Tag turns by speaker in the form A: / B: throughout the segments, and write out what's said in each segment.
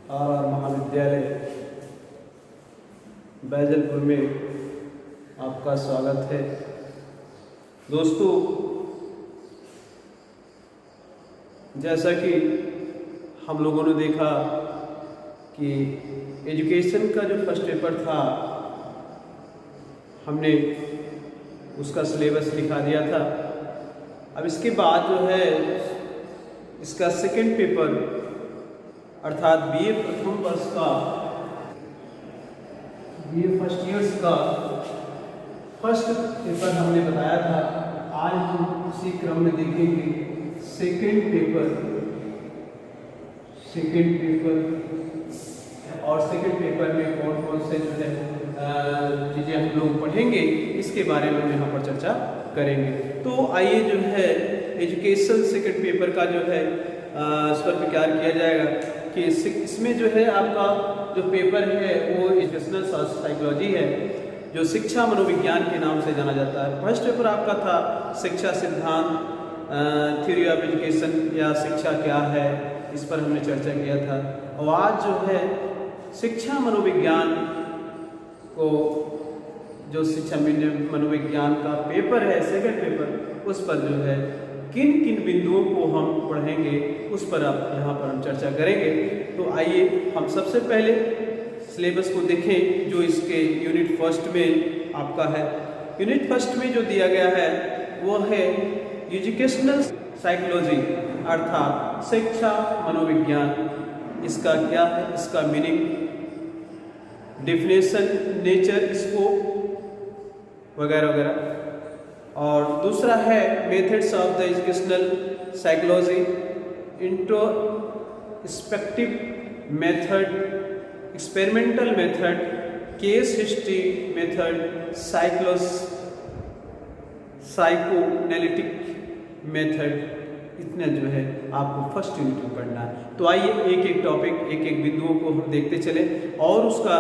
A: Are महाविद्यालय बैजलपुर में आपका स्वागत है। दोस्तों, जैसा कि हम लोगों ने देखा कि एजुकेशन का जो फर्स्ट पेपर था, हमने उसका सिलेबस लिखा दिया था। अब इसके बाद जो है इसका सेकंड पेपर अर्थात बीए प्रथम वर्ष का, बीए फर्स्ट ईयर्स का फर्स्ट पेपर हमने बताया था। आज हम उसी क्रम में देखेंगे सेकंड पेपर और सेकंड पेपर में कौन कौन से जो है चीज़ें हम लोग पढ़ेंगे, इसके बारे में हम यहाँ पर चर्चा करेंगे। तो आइए जो है एजुकेशन सेकंड पेपर का जो है इस पर विचार किया जाएगा कि इसमें जो है आपका जो पेपर है वो एजुकेशनल साइकोलॉजी है, जो शिक्षा मनोविज्ञान के नाम से जाना जाता है। फर्स्ट पेपर आपका था शिक्षा सिद्धांत, थ्योरी ऑफ एजुकेशन या शिक्षा क्या है, इस पर हमने चर्चा किया था। और आज जो है शिक्षा मनोविज्ञान को, जो शिक्षा मनोविज्ञान का पेपर है सेकंड पेपर, उस पर जो है किन किन बिंदुओं को हम पढ़ेंगे उस पर आप यहाँ पर हम चर्चा करेंगे। तो आइए हम सबसे पहले सिलेबस को देखें जो इसके यूनिट फर्स्ट में आपका है। यूनिट फर्स्ट में जो दिया गया है वो है एजुकेशनल साइकोलॉजी अर्थात शिक्षा मनोविज्ञान। इसका क्या है, इसका मीनिंग, डेफिनेशन, नेचर, स्कोप वगैरह वगैरह। और दूसरा है methods of the educational psychology, introspective method, experimental method, case history method, psychoanalytic method. इतना जो है आपको फर्स्ट यूनिट में पढ़ना है। तो आइए एक एक टॉपिक, एक एक बिंदुओं को हम देखते चले और उसका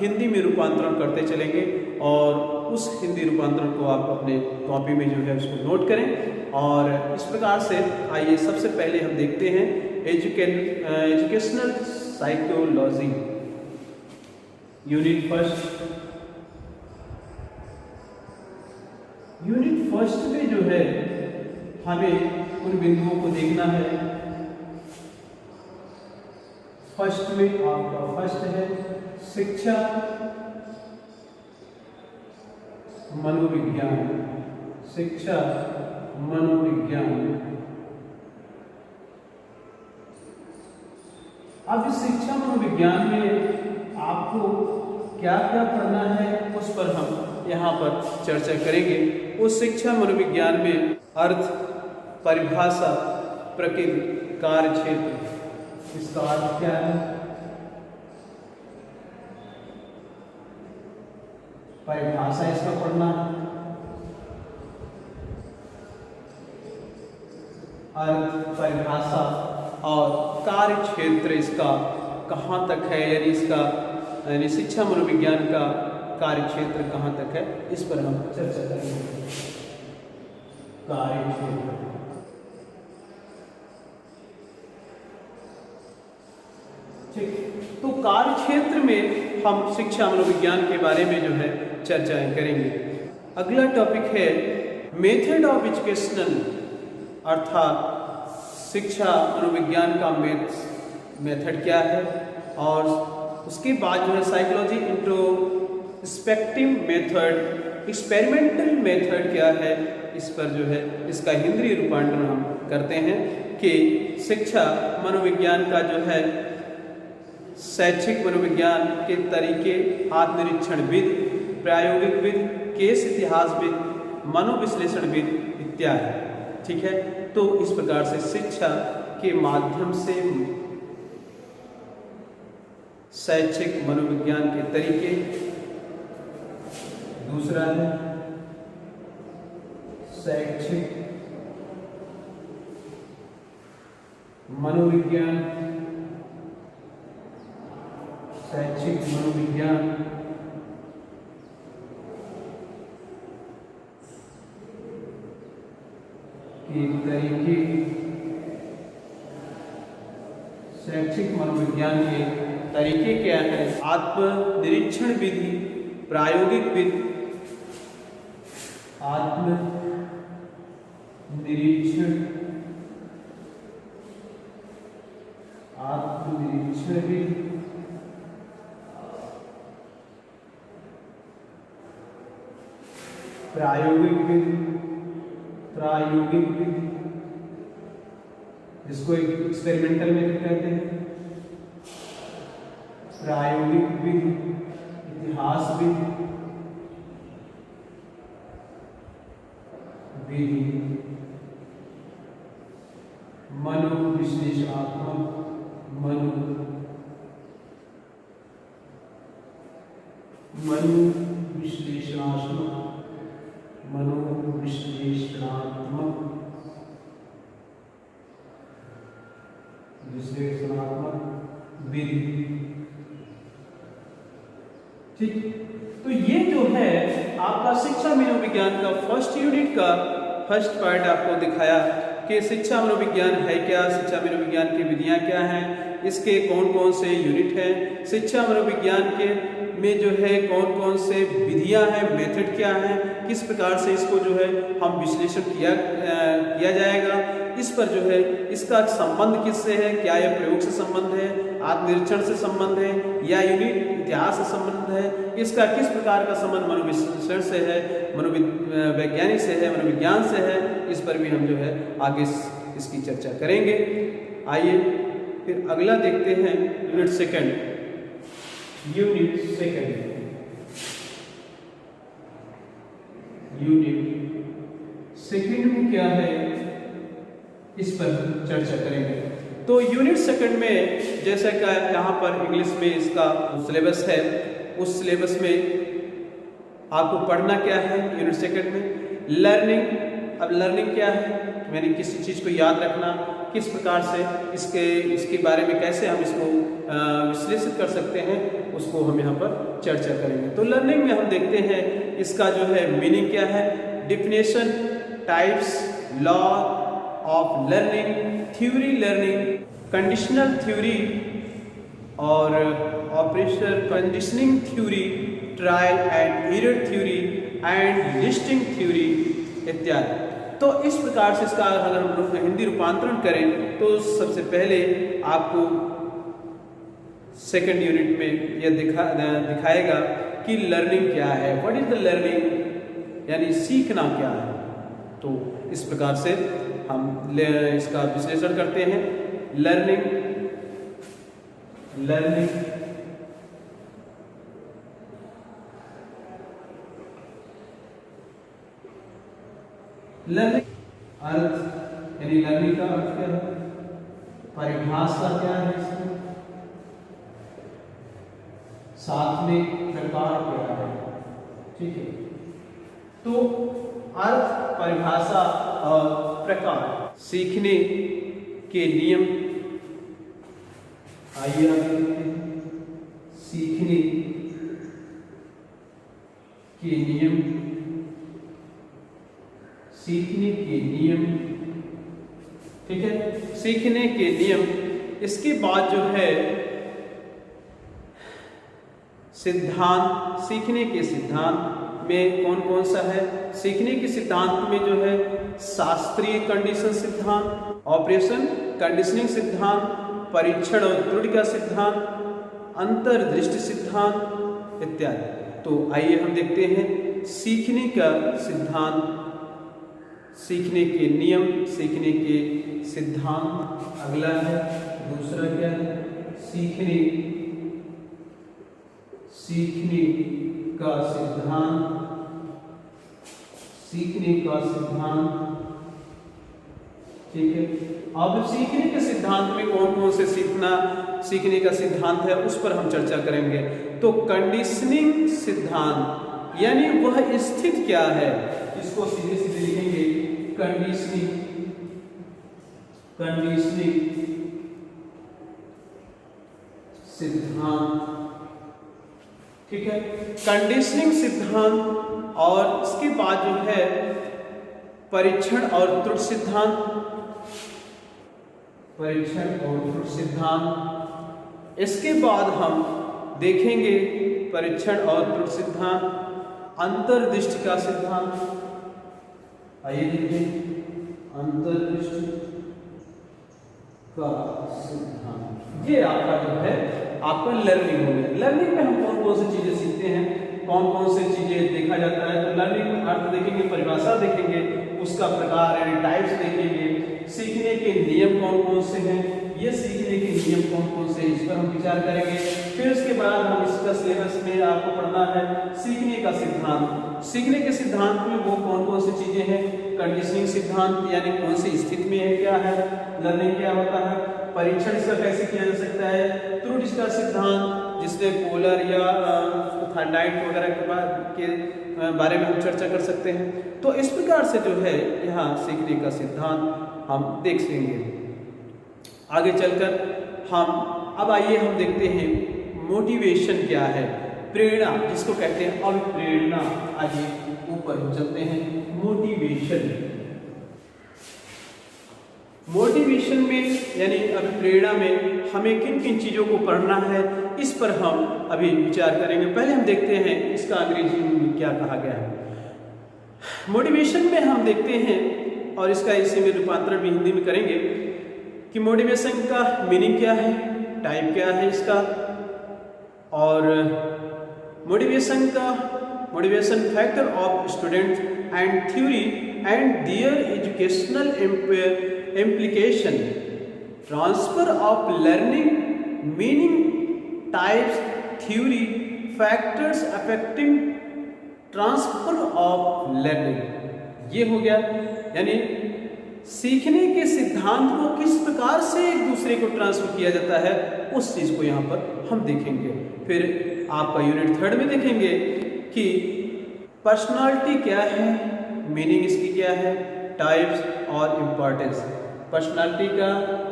A: हिंदी में रूपांतरण करते चलेंगे और उस हिंदी रूपांतरण को आप अपने कॉपी में जो है उसको नोट करें। और इस प्रकार से आइए सबसे पहले हम देखते हैं educational psychology unit first. Unit first में जो है हमें उन बिंदुओं को देखना है। फर्स्ट में आपका फर्स्ट है शिक्षा मनोविज्ञान। शिक्षा मनोविज्ञान। अब इस शिक्षा मनोविज्ञान में आपको क्या क्या पढ़ना है उस पर हम यहाँ पर चर्चा करेंगे। उस शिक्षा मनोविज्ञान में अर्थ, परिभाषा, प्रकृति, कार्य क्षेत्र, इसका अर्थ क्या है, परिभाषा इसका पढ़ना है, अर्थ, परिभाषा और कार्य क्षेत्र इसका कहाँ तक है, यानी इसका यानी शिक्षा मनोविज्ञान का कार्य क्षेत्र कहाँ तक है, इस पर हम चर्चा करेंगे। कार्य क्षेत्र, ठीक। तो कार्य क्षेत्र में हम शिक्षा मनोविज्ञान के बारे में जो है चर्चाएं करेंगे। अगला टॉपिक है मेथड ऑफ एजुकेशनल अर्थात शिक्षा मनोविज्ञान का मेथड क्या है। और उसके बाद जो है psychology, introspective method, experimental method क्या है, इस पर जो है इसका हिंदी रूपांतरण हम करते हैं कि शिक्षा मनोविज्ञान का जो है शैक्षिक मनोविज्ञान के तरीके, आत्मनिरीक्षणविद, प्रायोगिकविद, केस इतिहासविद, मनोविश्लेषणविद इत्यादि। ठीक है, तो इस प्रकार से शिक्षा के माध्यम से शैक्षिक मनोविज्ञान के तरीके। दूसरा है शैक्षिक मनोविज्ञान, शैक्षिक मनोविज्ञान के तरीके, शैक्षिक मनोविज्ञान के तरीके क्या है? आत्मनिरीक्षण विधि, प्रायोगिक विधि, आत्मनिरीक्षण विधि, प्रायोगिक विधि, जिसको एक्सपेरिमेंटल मेथड कहते हैं, प्रायोगिक विधि, इतिहास विधि, मनोविश्लेषणात्मक विधि। ठीक, तो ये जो है आपका शिक्षा मनोविज्ञान का फर्स्ट यूनिट का फर्स्ट पार्ट आपको दिखाया कि शिक्षा मनोविज्ञान है क्या, शिक्षा मनोविज्ञान की विधियां क्या हैं, इसके कौन कौन से यूनिट हैं, शिक्षा मनोविज्ञान के में जो है कौन कौन से विधियां हैं, मेथड क्या हैं, किस प्रकार से इसको जो है हम विश्लेषण किया जाएगा, इस पर जो है इसका संबंध किससे है, क्या यह प्रयोग से संबंध है, आत्मनिरीक्षण से संबंध है, या यूनिट इतिहास से संबंध है, इसका किस प्रकार का संबंध मनोविश्लेषण से है, मनोवैज्ञानिक से है, मनोविज्ञान से है, इस पर भी हम जो है आगे इसकी चर्चा करेंगे। आइए फिर अगला देखते हैं यूनिट सेकंड में क्या है, इस पर चर्चा करेंगे। तो यूनिट सेकंड में जैसा कि यहाँ पर इंग्लिश में इसका सिलेबस है, उस सिलेबस में आपको पढ़ना क्या है यूनिट सेकंड में, लर्निंग। अब लर्निंग क्या है, यानी किसी चीज़ को याद रखना, किस प्रकार से इसके बारे में कैसे हम इसको विश्लेषित कर सकते हैं, उसको हम यहाँ पर चर्चा करेंगे। तो लर्निंग में हम देखते हैं इसका जो है मीनिंग क्या है, definition, types, law of learning, theory learning, conditional theory और operational conditioning theory, trial and error theory and listing theory इत्यादि। तो इस प्रकार से इसका अगर हम लोग हिंदी रूपांतरण करें तो सबसे पहले आपको सेकंड यूनिट में यह दिखाएगा कि लर्निंग क्या है, व्हाट इज द लर्निंग, यानी सीखना क्या है। तो इस प्रकार से हम इसका विश्लेषण करते हैं। लर्निंग अर्थ, यानी लर्निंग का अर्थ क्या है, परिभाषा क्या है इसमें, साथ में प्रकार क्या है। ठीक है, तो अर्थ, परिभाषा और प्रकार। सीखने के नियम, आइए आप देखते हैं, सीखने के नियम, ठीक है, सीखने के नियम। इसके बाद जो है सिद्धांत, सीखने के सिद्धांत में कौन कौन सा है, सीखने के सिद्धांत में जो है शास्त्रीय कंडीशन सिद्धांत, ऑपरेशन कंडीशनिंग सिद्धांत, परीक्षण और त्रुटि का सिद्धांत, अंतर्दृष्टि सिद्धांत इत्यादि। तो आइए हम देखते हैं सीखने का सिद्धांत, सीखने के नियम, सीखने के सिद्धांत अगला है। दूसरा क्या है, सीखने का सिद्धांत, ठीक है। अब सीखने के सिद्धांत में कौन कौन से सीखने का सिद्धांत है उस पर हम चर्चा करेंगे। तो कंडीशनिंग सिद्धांत, यानी वह स्थिति क्या है, इसको सीधे सीधे लिखेंगे कंडीशनिंग सिद्धांत, ठीक है। कंडीशनिंग सिद्धांत, और इसके बाद जो है परीक्षण और त्रुटि सिद्धांत, परीक्षण और त्रुटि सिद्धांत। इसके बाद हम देखेंगे परीक्षण और त्रुटि सिद्धांत, अंतर्दृष्टि का सिद्धांत। आइए देखें अंतर्दृष्टि का सिद्धांत। ये आपका जो है आपका लर्निंग हो गया। लर्निंग में हम कौन कौन सी चीजें सीखते हैं, कौन कौन सी चीजें देखा जाता है। तो लर्निंग में अर्थ देखेंगे, परिभाषा देखेंगे, उसका प्रकार यानी टाइप्स देखेंगे, सीखने के नियम कौन कौन से हैं, ये सीखने के नियम कौन कौन से, इस पर हम विचार करेंगे। फिर उसके बाद हम इसका सिलेबस में आपको पढ़ना है सीखने का सिद्धांत। सीखने के सिद्धांत में वो कौन कौन सी चीजें हैं, कंडीशनिंग सिद्धांत यानी कौन सी स्थिति में है, क्या है लर्निंग, क्या होता है, परीक्षण इसका कैसे किया जा सकता है, त्रुटि इसका सिद्धांत जिसमें पोलर या थर्डाइट वगैरह के बारे में हम चर्चा कर सकते हैं। तो इस प्रकार से जो है यहाँ सीखने का सिद्धांत हम देख लेंगे। आगे चलकर हम अब आइए हम देखते हैं मोटिवेशन क्या है, प्रेरणा जिसको कहते हैं अभिप्रेरणा। आइए ऊपर चलते हैं मोटिवेशन। मोटिवेशन में यानी अभिप्रेरणा में हमें किन किन चीज़ों को पढ़ना है, इस पर हम अभी विचार करेंगे। पहले हम देखते हैं इसका अंग्रेजी में क्या कहा गया है। मोटिवेशन में हम देखते हैं और इसका इसी में रूपांतरण भी हिंदी में करेंगे कि मोटिवेशन का मीनिंग क्या है, टाइप क्या है इसका, और motivation factor of students and theory and there educational implication, transfer of learning, meaning, types, theory, factors affecting transfer of learning। ये हो गया यानी सीखने के सिद्धांत को किस प्रकार से एक दूसरे को ट्रांसफर किया जाता है, उस चीज को यहाँ पर हम देखेंगे। फिर आपका यूनिट 3 में देखेंगे कि पर्सनालिटी क्या है, मीनिंग इसकी क्या है, टाइप्स और इम्पोर्टेंस, पर्सनालिटी का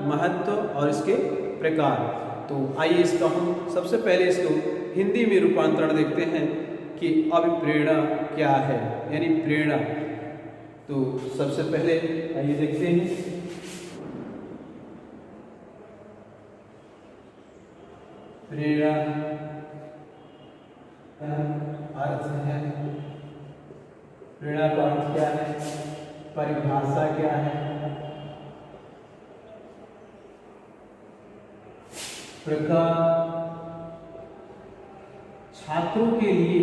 A: महत्व और इसके प्रकार। तो आइए इसका हम सबसे पहले इसको हिंदी में रूपांतरण देखते हैं कि अभिप्रेरणा क्या है यानी प्रेरणा। तो सबसे पहले आइए देखते हैं प्रेरणा अर्थ है, प्रेरणा का अर्थ क्या है, परिभाषा क्या है, प्रकार, छात्रों के लिए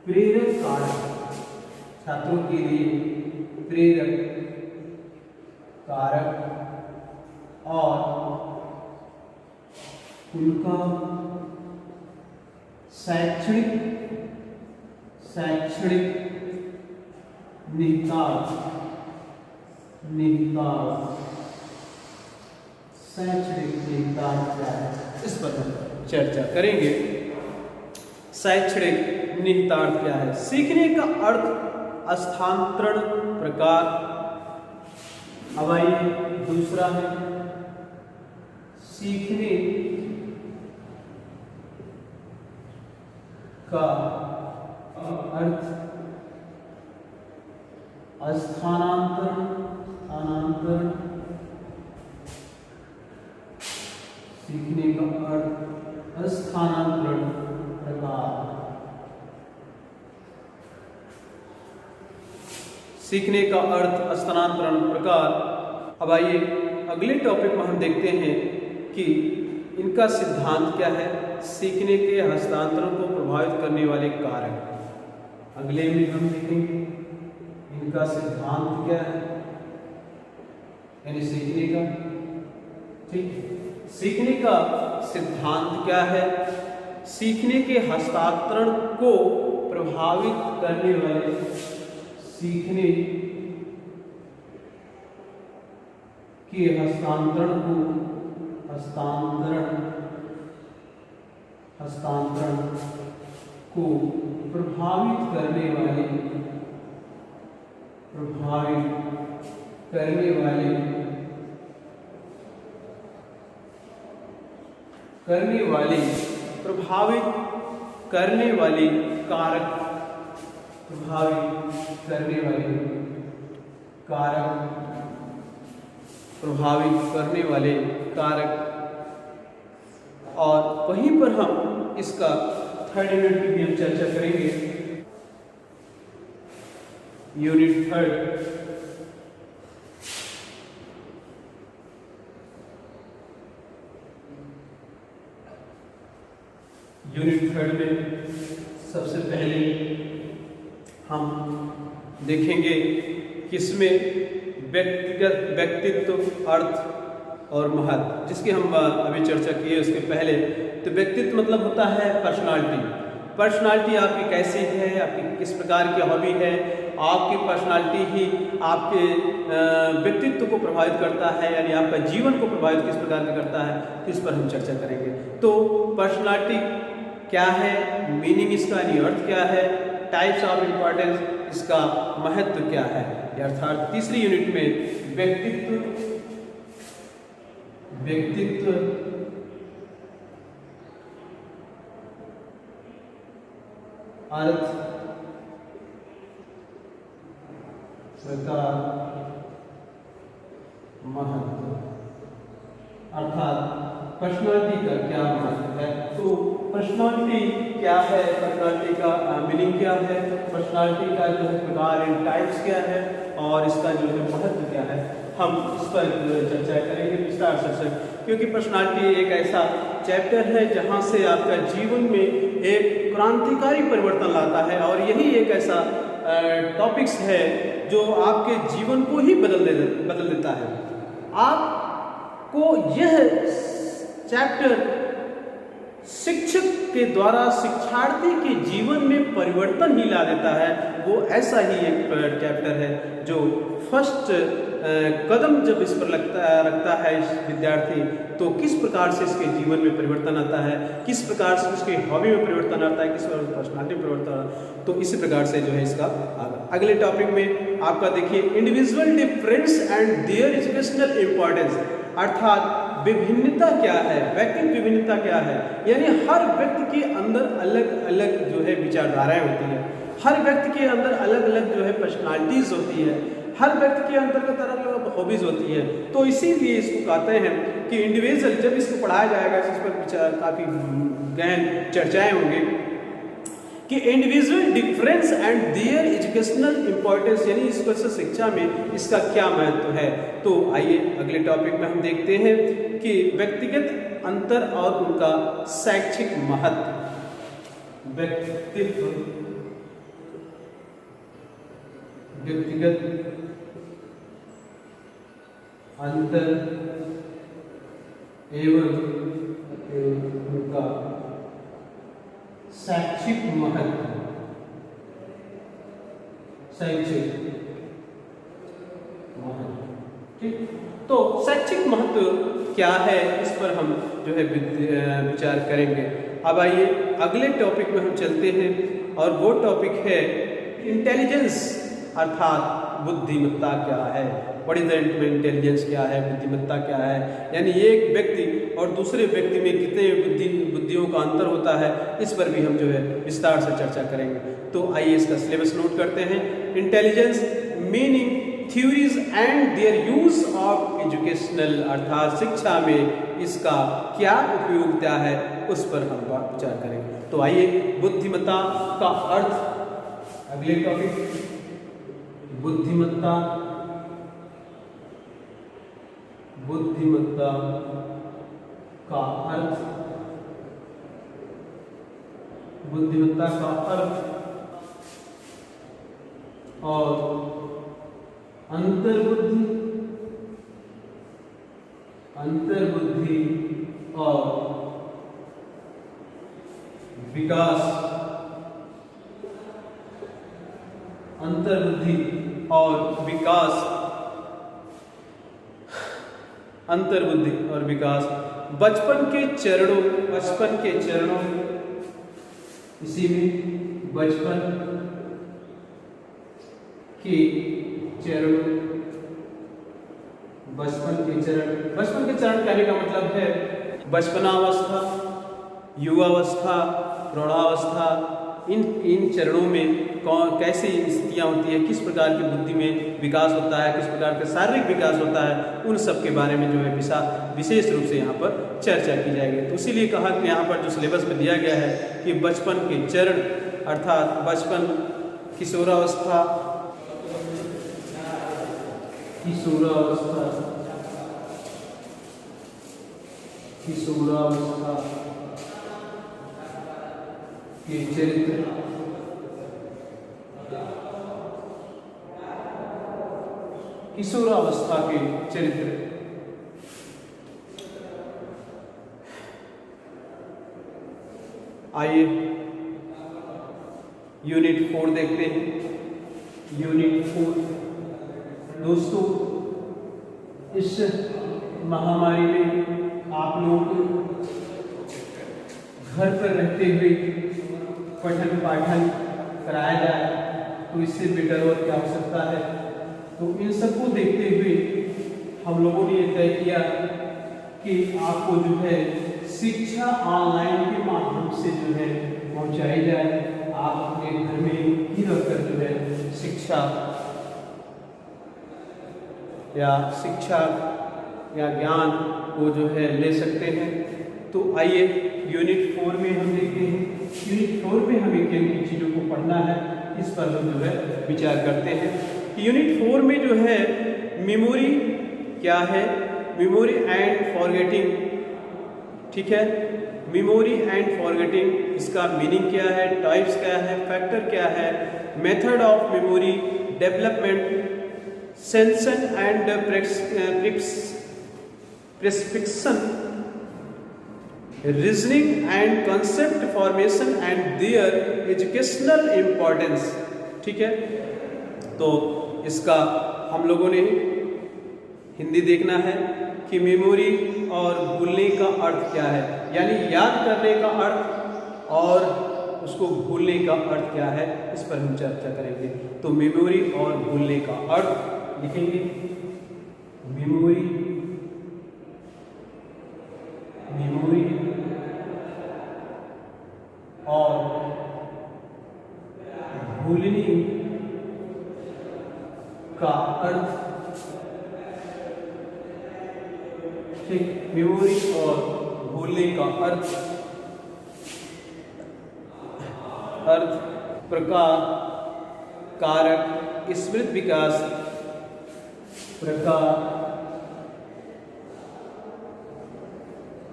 A: प्रेरक कारक, छात्रों के लिए प्रेरक कारक और उनका शैक्षणिक निहितार्थ शैक्षणिक निहितार्थ क्या है, इस पर हम चर्चा करेंगे। शैक्षणिक निहितार्थ क्या है, सीखने का अर्थ, स्थानांतरण, प्रकार। अब आइए दूसरा है सीखने का अर्थ, स्थानांतरण, सीखने का अर्थ, स्थानांतरण, प्रकार। सीखने का अर्थ, स्थानांतरण, प्रकार। अब आइए अगले टॉपिक में हम देखते हैं कि इनका सिद्धांत क्या है, सीखने के हस्तांतरण को प्रभावित करने वाले कारक। अगले में हम देखेंगे इनका सिद्धांत क्या है यानी सीखने का, ठीक है, सीखने का सिद्धांत क्या है, सीखने के हस्तांतरण को प्रभावित करने वाले, सीखने के हस्तांतरण को प्रभावित करने वाले कारक प्रभावित करने वाले कारक, प्रभावित करने वाले कारक। और वहीं पर हम इसका थर्ड यूनिट की भी हम चर्चा करेंगे। यूनिट थर्ड, यूनिट थर्ड में सबसे पहले हम देखेंगे किसमें व्यक्तित्व, अर्थ और महत्व, जिसकी हम अभी चर्चा की है। उसके पहले तो व्यक्तित्व मतलब होता है पर्सनालिटी। पर्सनालिटी आपकी कैसी है, आपकी किस प्रकार की हॉबी है, आपकी पर्सनालिटी ही आपके व्यक्तित्व को प्रभावित करता है, यानी आपका जीवन को प्रभावित किस प्रकार का करता है, इस पर हम चर्चा करेंगे। तो पर्सनालिटी क्या है, मीनिंग इसका यानी अर्थ क्या है, टाइप्स ऑफ इम्पोर्टेंस, इसका महत्व क्या है, अर्थात तीसरी यूनिट में व्यक्तित्व, अर्थ तथा महत्व, अर्थात पर्सनालिटी का क्या महत्व है। तो पर्सनालिटी क्या है, पर्सनालिटी का मीनिंग क्या है, पर्सनालिटी का जो है प्रकार, इन टाइप्स क्या है, और इसका जो है महत्व क्या है, हम इस पर चर्चा करेंगे विस्तार से। क्योंकि पर्सनालिटी एक ऐसा चैप्टर है जहाँ से आपका जीवन में एक क्रांतिकारी परिवर्तन लाता है, और यही एक ऐसा टॉपिक्स है जो आपके जीवन को ही बदल देता है। आपको यह चैप्टर शिक्षक के द्वारा शिक्षार्थी के जीवन में परिवर्तन ही ला देता है। वो ऐसा ही एक चैप्टर है जो फर्स्ट कदम जब इस पर रखता है इस विद्यार्थी, तो किस प्रकार से इसके जीवन में परिवर्तन आता है, किस प्रकार से उसके हॉबी में परिवर्तन आता है, किस प्रकार से पर्सनालिटी में परिवर्तन आता है, तो इसी प्रकार से जो है इसका अगले टॉपिक में आपका देखिए individual difference and there educational importance, अर्थात विभिन्नता क्या है, व्यक्तिगत विभिन्नता क्या है, यानी हर व्यक्ति के अंदर अलग अलग जो है विचारधाराएं होती है, हर व्यक्ति के अंदर अलग अलग जो है पर्सनालिटीज होती है, हर व्यक्ति के अंतर्गत अलग अलग हॉबीज होती है। तो इसीलिए इसको कहते हैं कि इंडिविजुअल, जब इसको पढ़ाया जाएगा इस पर विचार काफ़ी गहन चर्चाएं होंगी कि individual difference and there educational importance, यानी इसको शिक्षा में इसका क्या महत्व है। तो आइए अगले टॉपिक में हम देखते हैं कि व्यक्तिगत अंतर और उनका शैक्षिक महत्व। व्यक्तिगत अंतर एवं उनका शैक्षिक महत्व, ठीक। तो शैक्षिक महत्व क्या है, इस पर हम जो है विचार करेंगे। अब आइए अगले टॉपिक में हम चलते हैं, और वो टॉपिक है इंटेलिजेंस, अर्थात बुद्धिमत्ता क्या है, व्हाट इज द इंटेलिजेंस क्या है, बुद्धिमत्ता क्या है, यानी एक व्यक्ति और दूसरे व्यक्ति में कितने बुद्धियों का अंतर होता है, इस पर भी हम जो है विस्तार से चर्चा करेंगे। तो आइए इसका सिलेबस नोट करते हैं। Intelligence meaning, theories and their use of educational, अर्थात शिक्षा में इसका क्या उपयोगिता है, उस पर हम विचार करेंगे। तो आइए बुद्धिमत्ता का अर्थ, अगले टॉपिक बुद्धिमत्ता का अर्थ, बुद्धिमत्ता का अर्थ और अंतर्बुद्धि और विकास, अंतर्बुद्धि और विकास, अंतर्बुद्धि और विकास, बचपन के चरणों, इसी में बचपन के चरणों, बचपन के चरण कहने का मतलब है बचपनावस्था, युवावस्था, प्रौढ़ावस्था, इन चरणों में कैसी स्थितियाँ होती है, किस प्रकार की बुद्धि में विकास होता है, किस प्रकार का शारीरिक विकास होता है, उन सब के बारे में जो है विशेष रूप से यहाँ पर चर्चा की जाएगी। तो इसीलिए कहा कि यहाँ पर जो सिलेबस में दिया गया है कि बचपन के चरण अर्थात बचपन, किशोरावस्था, के चरित्र, किशोरावस्था के चरित्र, आइए यूनिट 4 देखते हैं। यूनिट 4 दोस्तों, इस महामारी में आप लोग घर पर रहते हुए पठन पाठन कराया जाए तो इससे बेटर और क्या हो सकता है। तो इन सबको देखते हुए हम लोगों ने ये तय किया कि आपको जो है शिक्षा ऑनलाइन के माध्यम से जो है पहुंचाई जाए। आप अपने घर में ही रहकर जो है शिक्षा या ज्ञान को जो है ले सकते हैं। तो आइए यूनिट 4 में हम देखते हैं। यूनिट 4 में हमें किन किन चीज़ों को पढ़ना है, इस पर हम जो है विचार करते हैं। यूनिट 4 में जो है मेमोरी क्या है, मेमोरी एंड फॉरगेटिंग, ठीक है, मेमोरी एंड फॉरगेटिंग, इसका मीनिंग क्या है, टाइप्स क्या है, फैक्टर क्या है, method of memory development, sanction and prescription, reasoning and concept formation and there educational importance, ठीक है। तो इसका हम लोगों ने हिंदी देखना है कि मेमोरी और भूलने का अर्थ क्या है, यानी याद करने का अर्थ और उसको भूलने का अर्थ क्या है, इस पर हम चर्चा करेंगे। तो मेमोरी और भूलने का अर्थ लिखेंगे। मेमोरी और भूलने का अर्थ, ठीक, मेमोरी और भूलने का अर्थ प्रकार, कारक, स्मृति विकास, प्रकार,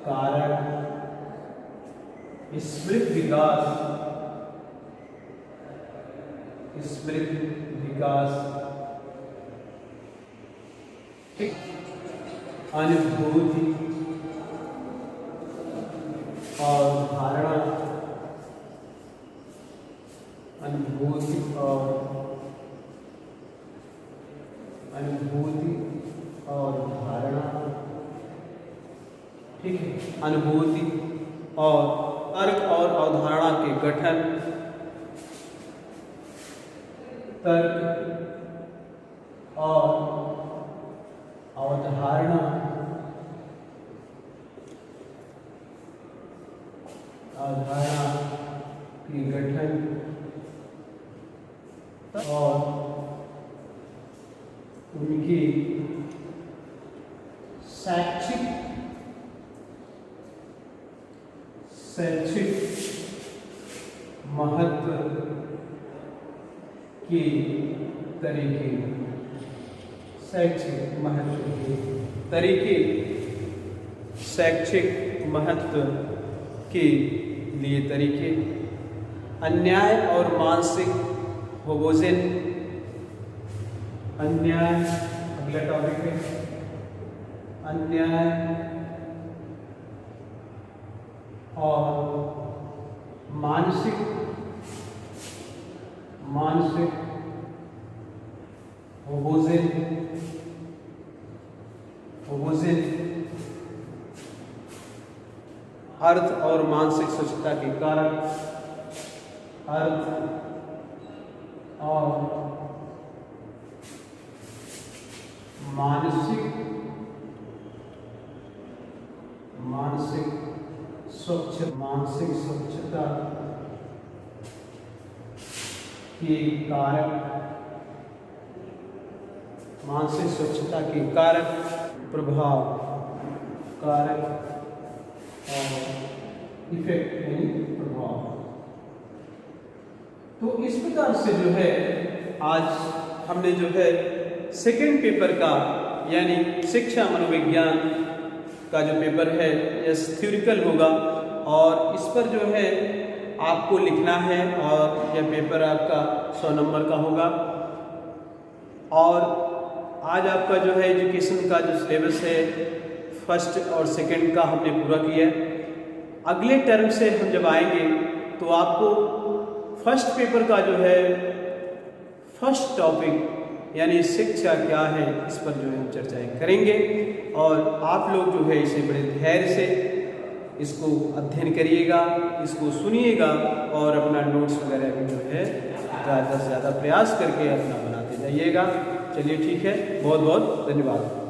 A: कारक, स्मृति विकास, ठीक, अनुभूति और धारणा, अनुभूति और धारणा, ठीक है, अनुभूति और तर्क और अवधारणा के गठन, तर्क और अवधारणा के गठन और उनकी शैक्षिक महत्व के तरीके, शैक्षिक महत्व के तरीके, शैक्षिक महत्व के लिए तरीके, अन्याय और मानसिक होमोजेन, अन्याय, अगला टॉपिक है अन्याय और मानसिक होमोजेन, अर्थ और मानसिक स्वच्छता के कारण, अर्थ और मानसिक स्वच्छता के कारक, मानसिक स्वच्छता के कारक, प्रभाव कारक और इफेक्ट यानी प्रभाव। तो इस प्रकार से जो है आज हमने जो है सेकंड पेपर का यानी शिक्षा मनोविज्ञान का जो पेपर है यह थ्योरिकल होगा और इस पर जो है आपको लिखना है और यह पेपर आपका 100 नंबर का होगा। और आज आपका जो है एजुकेशन का जो सिलेबस है फर्स्ट और सेकंड का हमने पूरा किया है। अगले टर्म से हम जब आएंगे तो आपको फर्स्ट पेपर का जो है फर्स्ट टॉपिक यानी शिक्षा क्या है इस पर जो है हम चर्चाएं करेंगे और आप लोग जो है इसे बड़े धैर्य से इसको अध्ययन करिएगा, इसको सुनिएगा और अपना नोट्स वगैरह भी जो है ज़्यादा से ज़्यादा प्रयास करके अपना बनाते जाइएगा। चलिए ठीक है, बहुत बहुत धन्यवाद।